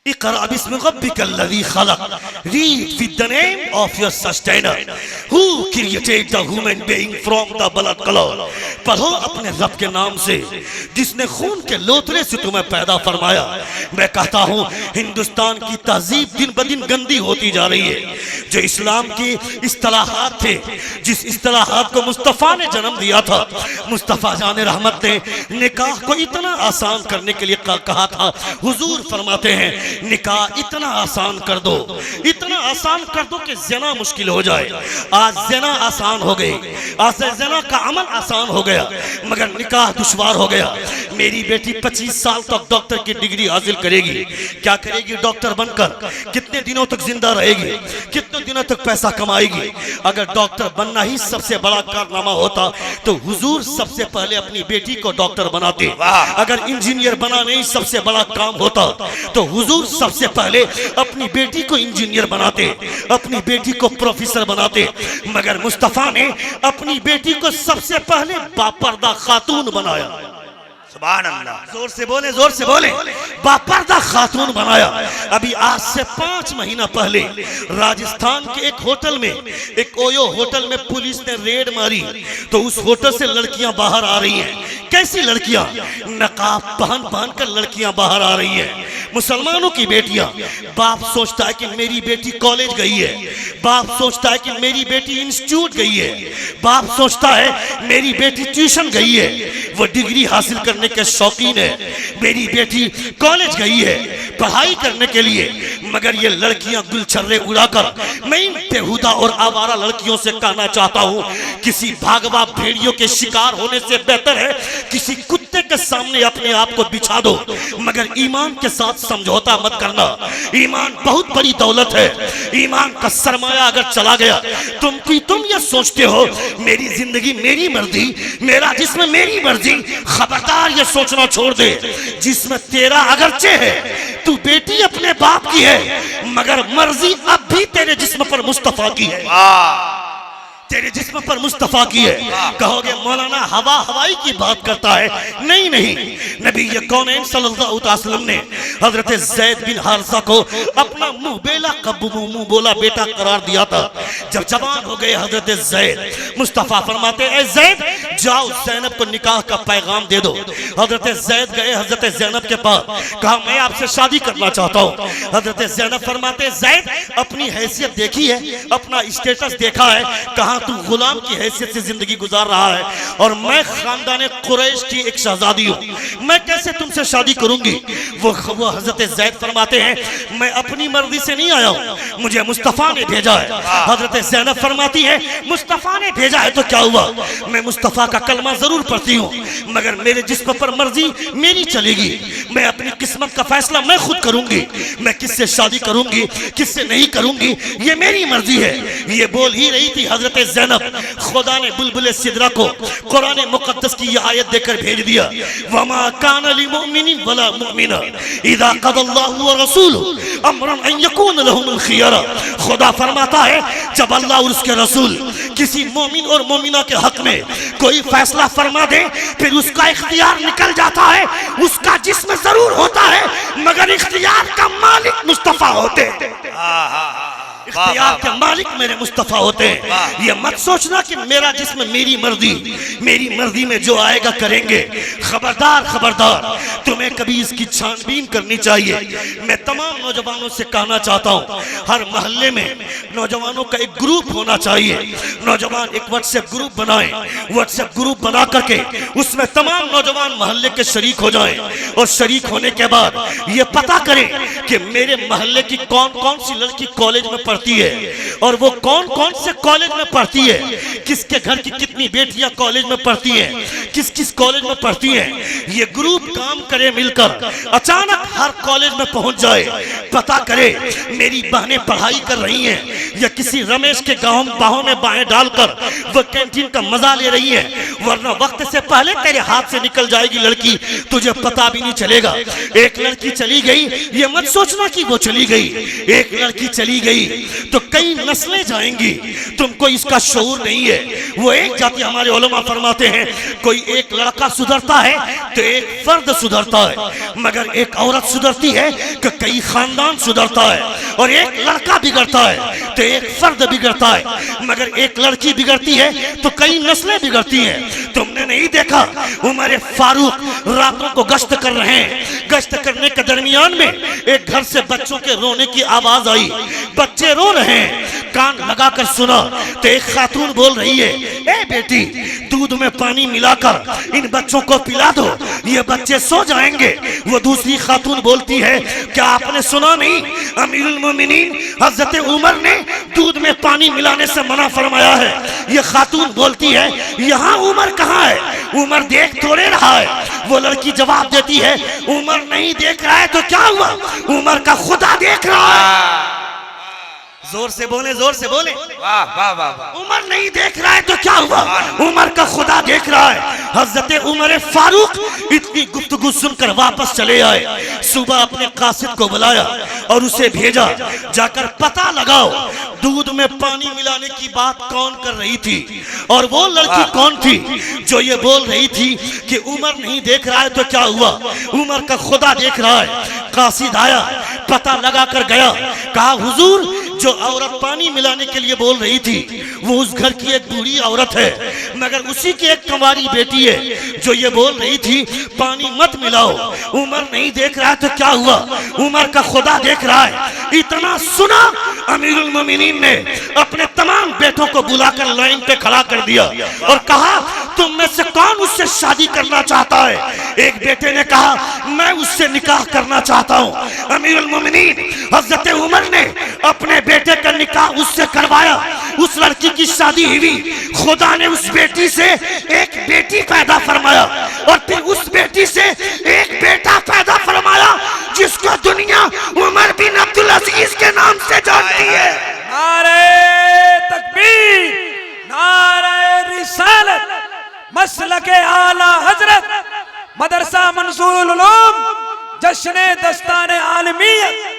Iqra बिस्मि रब्बिकल्लज़ी खलक़. Read with the name of your sustainer who created the human being from the blood color. पढ़ो अपने रब के नाम से जिसने खून के लोथरे से तुम्हें पैदा फरमाया. मैं कहता हूँ हिंदुस्तान की तहजीब दिन ब दिन गंदी होती जा रही है. जो इस्लाम की इस्तिलाहात थे, जिस इस्तिलाहात को मुस्तफ़ा ने जन्म दिया था, मुस्तफ़ा जाने रहमत ने निकाह को इतना आसान करने के लिए कहा था. हुजूर फरमाते हैं निकाह इतना आसान कर दो, इतना आसान कर दो कि ज़िना मुश्किल हो जाए. आज ज़िना आसान हो गई, आज ज़िना का अमल आसान हो गया, मगर निकाह दुश्वार हो गया. मेरी बेटी 25 साल तक डॉक्टर की डिग्री हासिल करेगी. क्या करेगी डॉक्टर बनकर? कितने दिनों तक जिंदा रहेगी? कितने दिनों तक पैसा कमाएगी? अगर डॉक्टर बनना ही सबसे बड़ा कारनामा होता तो हुजूर सबसे पहले अपनी बेटी को डॉक्टर बनाते. अगर इंजीनियर बनाना ही सबसे बड़ा काम होता तो हुजूर सबसे पहले अपनी बेटी को इंजीनियर बनाते, अपनी बेटी को प्रोफेसर बनाते. मगर मुस्तफ़ा ने अपनी बेटी को सबसे पहले बापर्दा खातून बनाया. सुभान अल्लाह. जोर से बोले, जोर से बोले. बापर्दा खातून बनाया. अभी आज से 5 महीना पहले राजस्थान के एक होटल में, एक ओयो होटल में पुलिस ने रेड मारी तो उस होटल से लड़कियां बाहर आ रही हैं. कैसी लड़कियां? नकाब पहन कर लड़कियां बाहर आ रही हैं. मुसलमानों की बेटियां. बाप सोचता है कि मेरी बेटी कॉलेज गई है, बाप सोचता है कि मेरी बेटी इंस्टीट्यूट गई है, बाप सोचता है मेरी बेटी ट्यूशन गई है, वो डिग्री हासिल करने के शौकीन है. मेरी बेटी कॉलेज गई है पढ़ाई करने के लिए, मगर ये लड़कियां गुलछर्रे उड़ाकर, मैं इन बेहुदा और आवारा लड़कियों से कहना चाहता हूं किसी भागवा भेड़ियों के शिकार होने से बेहतर है किसी कुत्ते के सामने अपने आप को बिछा दो. मगर ईमान के साथ समझौता मत करना. ईमान बहुत बड़ी दौलत है. ईमान का सरमाया अगर चला गया, तुम ये सोचते हो मेरी जिंदगी मेरी मर्जी, मेरा जिस्म मेरी मर्जी. खबरदार ये सोचना छोड़ दे. जिस्म तेरा अगरचे है, तू बेटी अपने बाप की है, मगर मर्जी अब भी तेरे जिस्म पर मुस्तफा की है. तेरे जिस्म पर मुस्तफा की है. कहोगे मौलाना हवा हवाई की बात करता है. नहीं नहीं, नबी ये कौनैन सल्लल्लाहु अलैहि वसल्लम ने हजरत ज़ैद बिन हारिसा को अपना मुंह बोला बेटा करार दिया था. जब जवान हो गए हजरत ज़ैद, मुस्तफा फरमाते हैं ज़ैद जाओ ज़ैनब को निकाह का पैगाम दे दो. हजरत ज़ैद गए हजरत ज़ैनब के पास, कहा मैं आपसे शादी करना चाहता हूँ. हजरत ज़ैनब फरमाते ज़ैद अपनी हैसियत देखी है, अपना स्टेटस देखा है, कहा तू गुलाम की हैसियत से जिंदगी गुजार रहा है और मैं खानदान कुरैश की एक शहजादी हूँ, मैं कैसे तुमसे शादी करूंगी. वो हजरत ज़ैद फरमाते हैं मैं अपनी मर्जी से नहीं आया हूँ, मुझे मुस्तफ़ा ने भेजा है. हजरत ज़ैनब फरमाती है मुस्तफ़ा ने भेजा है तो क्या हुआ, मैं मुस्तफ़ा का कलमा जरूर पढ़ती हूँ, मगर मेरे जिस्म पर मर्जी मेरी चलेगी. मैं अपनी किस्मत का फैसला मैं खुद करूंगी. मैं किससे शादी करूंगी किससे नहीं करूंगी ये मेरी मर्जी है. ये बोल ही रही थी हजरत ज़ैनब, खुदा ने बुलबुल सिदरा को कुरान मुकद्दस की यह आयत देकर भेज दिया वमा काना लिमुमिनिन वला मुमिना इज़ा क़ज़ल्लाहु व रसूलुहु अमरन अन यकून लहुमुल खियरा. खुदा फरमाता है जब अल्लाह और उसके रसूल किसी मोमिन और मोमिना के हक में कोई फैसला फरमा दे फिर उसका इख्तियार निकल जाता है. उसका जिस्म जरूर होता है मगर इख्तियार का मालिक मुस्तफा होते हैं. इख्तियार के मालिक मेरे मुस्तफा होते हैं. ये मत सोचना कि मेरा जिस्म मेरी मर्जी में जो आएगा करेंगे. खबरदार खबरदार, तुम्हें कभी इसकी छानबीन करनी चाहिए. मैं तमाम नौजवानों से कहना चाहता हूँ हर मोहल्ले में नौजवानों का एक ग्रुप होना चाहिए. नौजवान एक व्हाट्सएप ग्रुप बनाएं, व्हाट्सएप ग्रुप बना करके उसमें तमाम नौजवान मोहल्ले के शरीक हो जाएं और शरीक होने के बाद ये पता करें कि मेरे मोहल्ले की कौन कौन सी लड़की कॉलेज में पढ़ती है और वो कौन कौन से कॉलेज में पढ़ती है, किसके घर की कितनी बेटियां कॉलेज में पढ़ती हैं, किस किस कॉलेज में पढ़ती हैं. ये ग्रुप काम करे मिलकर, अचानक हर कॉलेज में पहुंच जाए, पता करे मेरी बहनें पढ़ाई कर रही हैं या किसी रमेश के गांव बाहों में बाहें डालकर वो कैंटीन का मजा ले रही हैं वरना वक्त से पहले तेरे हाथ से निकल जाएगी लड़की, तुझे पता भी नहीं चलेगा। एक लड़की चली गई, ये मत सोचना कि वो चली गई। एक लड़की चली गई तो कई नस्लें जाएंगी, तुमको इसका शऊर नहीं है। वो एक जाति, हमारे उलमा फरमाते हैं, कोई एक लड़का सुधरता है तो एक फर्द सुधरता है, मगर एक औरत सुधरती है कि कई खानदान सुधरता है। और एक लड़का बिगड़ता है तो एक फर्द बिगड़ता है, मगर एक लड़की बिगड़ती है तो कई नस्लें बिगड़ती हैं। तुमने नहीं देखा उमर फारूक रातों को गश्त कर रहे हैं, गश्त करने के दरमियान में एक घर से बच्चों के रोने की आवाज आई, बच्चे रो रहे हैं। कान लगाकर सुना तो एक खातून बोल रही है, ए बेटी दूध में पानी मिलाकर इन बच्चों को पिला दो, ये बच्चे सो जाएंगे। वो दूसरी खातून बोलती है, क्या आपने सुना नहीं अमीरुल मोमिनीन हजरत उमर ने दूध में पानी मिलाने से मना फरमाया है। ये खातून बोलती है, यहाँ उमर कहाँ है, उमर देख थोड़े रहा है। वो लड़की जवाब देती है, उमर नहीं देख रहा है तो क्या हुआ, उमर का खुदा देख रहा है। जोर से बोले, जोर से बोले। वाह वाह वाह वाह। उमर नहीं देख रहा है तो क्या हुआ, उमर का खुदा देख रहा है। हजरत उमर फारूक इतनी गुफ्तगू सुनकर वापस चले आए। सुबह अपने कासिद को बुलाया और उसे भेजा, जाकर पता लगाओ दूध में पानी मिलाने की बात कौन कर रही थी, और वो लड़की कौन थी जो ये बोल रही थी कि उमर नहीं देख रहा है तो क्या हुआ, उमर का खुदा देख रहा है। कासिद आया, पता लगा कर गया, कहा हुजूर जो औरत पानी मिलाने के लिए बोल रही थी वो उस घर की एक बूढ़ी औरत है, मगर उसी की एक कुंवारी बेटी है जो ये बोल रही थी पानी मत मिलाओ, उमर नहीं देख रहा है तो क्या हुआ, उमर का खुदा देख रहा है। इतना सुना अमीरुल मोमिनीन ने अपने तमाम बेटों को बुलाकर लाइन पे खड़ा कर दिया और कहा, तुम में से कौन उससे शादी करना चाहता है। एक बेटे ने कहा, मैं उससे निकाह करना चाहता हूँ। अमीरुल मोमिनीन हजरत उमर ने अपने बेटे का निकाह उससे करवाया, उस लड़की की शादी हुई। खुदा ने उस बेटी से एक बेटी पैदा फरमाया और फिर उस बेटी से एक बेटा पैदा फरमाया जिसको दुनिया उमर बिन अब्दुल अजीज के नाम से जानती है। नारे तकबीर, नारे रिसालत, मसलके आला हजरत, मदरसा मंसूरुल उलूम, जश्न दस्तान आलमियत।